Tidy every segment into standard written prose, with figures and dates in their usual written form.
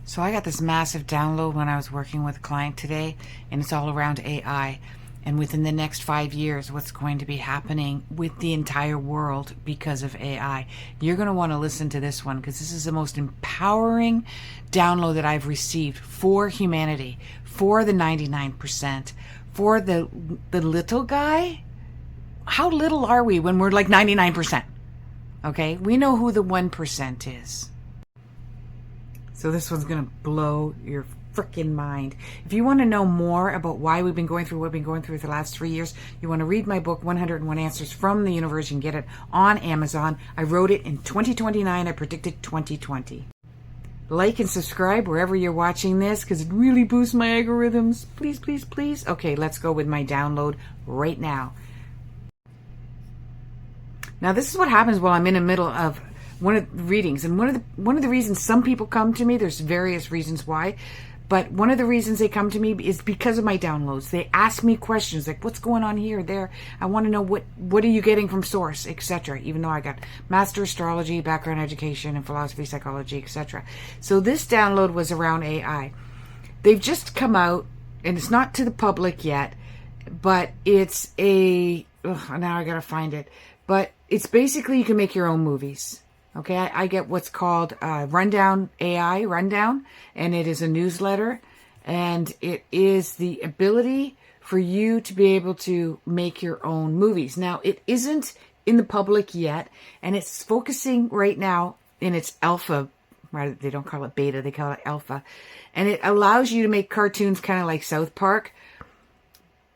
So I got this massive download when I was working with a client today, and it's all around AI. And within the next 5 years, what's going to be happening with the entire world because of AI. You're going to want to listen to this one because this is the most empowering download that I've received for humanity, for the 99%, for the little guy. How little are we when we're like 99%? Okay, we know who the 1% is. So this one's going to blow your freaking mind. If you want to know more about why we've been going through what we've been going through for the last 3 years, you want to read my book, 101 Answers from the Universe. You can get it on Amazon. I wrote it in 2029. I predicted 2020. Like and subscribe wherever you're watching this because it really boosts my algorithms. Please, please, please. Okay, let's go with my download right now. Now, this is what happens while I'm in the middle of one of the readings. And one of the reasons some people come to me, there's various reasons why, but one of the reasons they come to me is because of my downloads. They ask me questions like, what's going on here, there? I want to know what are you getting from source, etc. Even though I got master astrology, background education, and philosophy, psychology, etc. So this download was around AI. They've just come out, and it's not to the public yet, but it's now I gotta find it. But it's basically you can make your own movies. Okay, I get what's called Rundown AI, Rundown, and it is a newsletter, and it is the ability for you to be able to make your own movies. Now, it isn't in the public yet, and it's focusing right now in its alpha, right? They don't call it beta, they call it alpha, and it allows you to make cartoons kind of like South Park.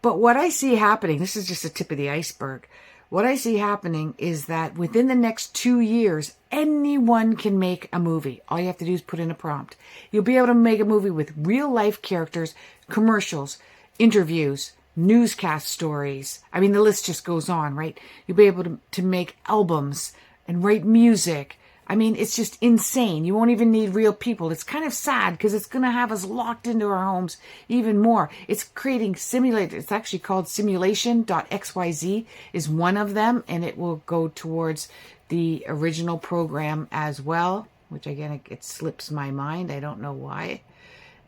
But what I see happening, this is just the tip of the iceberg. What I see happening is that within the next 2 years, anyone can make a movie. All you have to do is put in a prompt. You'll be able to make a movie with real life characters, commercials, interviews, newscast stories. I mean, the list just goes on, right? You'll be able to make albums and write music. I mean, it's just insane. You won't even need real people. It's kind of sad because it's going to have us locked into our homes even more. It's creating simulators. It's actually called simulation.xyz is one of them, and it will go towards the original program as well, which again, it slips my mind. I don't know why.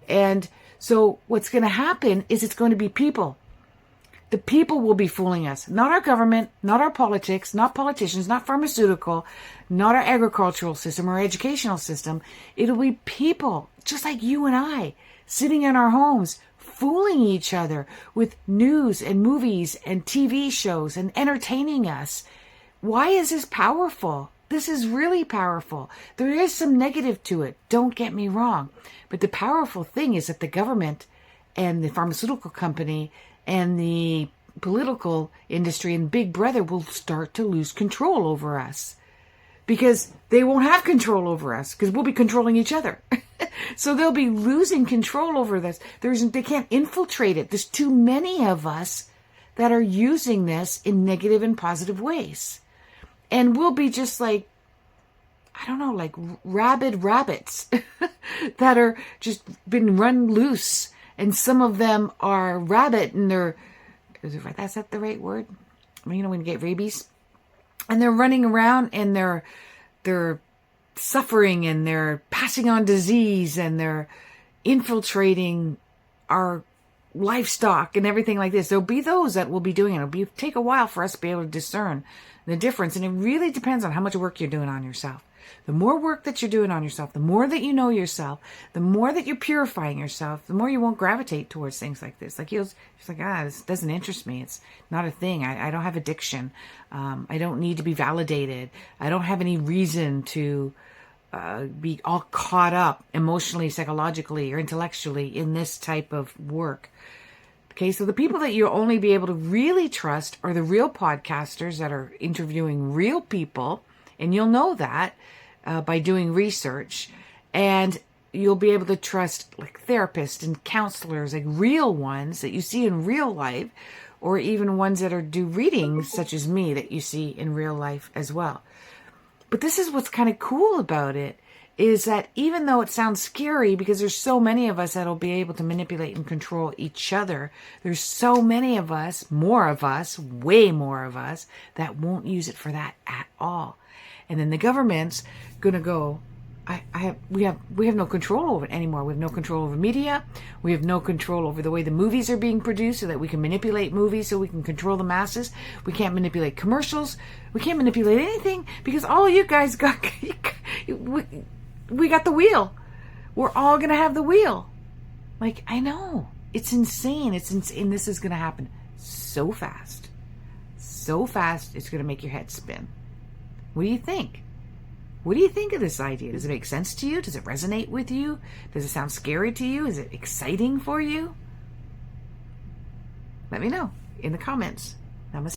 And so what's going to happen is it's going to be people. The people will be fooling us, not our government, not our politics, not politicians, not pharmaceutical, not our agricultural system or educational system. It'll be people, just like you and I, sitting in our homes, fooling each other with news and movies and TV shows and entertaining us. Why is this powerful? This is really powerful. There is some negative to it, don't get me wrong. But the powerful thing is that the government and the pharmaceutical company and the political industry and Big Brother will start to lose control over us because they won't have control over us because we'll be controlling each other. So they'll be losing control over this. They can't infiltrate it. There's too many of us that are using this in negative and positive ways. And we'll be just like, I don't know, like rabid rabbits that are just been run loose. And some of them are rabbit and that's that the right word? I mean, when you get rabies. And they're running around and they're suffering and they're passing on disease and they're infiltrating our livestock and everything like this. There'll be those that will be doing it. It'll take a while for us to be able to discern the difference. And it really depends on how much work you're doing on yourself. The more work that you're doing on yourself, the more that you know yourself, the more that you're purifying yourself, the more you won't gravitate towards things like this. Like it's like, this doesn't interest me. It's not a thing. I don't have addiction. I don't need to be validated. I don't have any reason to be all caught up emotionally, psychologically, or intellectually in this type of work. Okay, so the people that you'll only be able to really trust are the real podcasters that are interviewing real people, and you'll know that by doing research, and you'll be able to trust like therapists and counselors, like real ones that you see in real life, or even ones that do readings such as me that you see in real life as well. But this is what's kind of cool about it, is that even though it sounds scary because there's so many of us that'll be able to manipulate and control each other, there's so many of us, more of us, way more of us, that won't use it for that at all. And then the government's going to go, we have no control over it anymore. We have no control over media. We have no control over the way the movies are being produced, so that we can manipulate movies, so we can control the masses. We can't manipulate commercials. We can't manipulate anything, because all you guys got, we got the wheel. We're all gonna have the wheel. Like, I know, it's insane. It's insane. This is gonna happen so fast, it's gonna make your head spin. What do you think? What do you think of this idea? Does it make sense to you? Does it resonate with you? Does it sound scary to you? Is it exciting for you? Let me know in the comments. Namaste.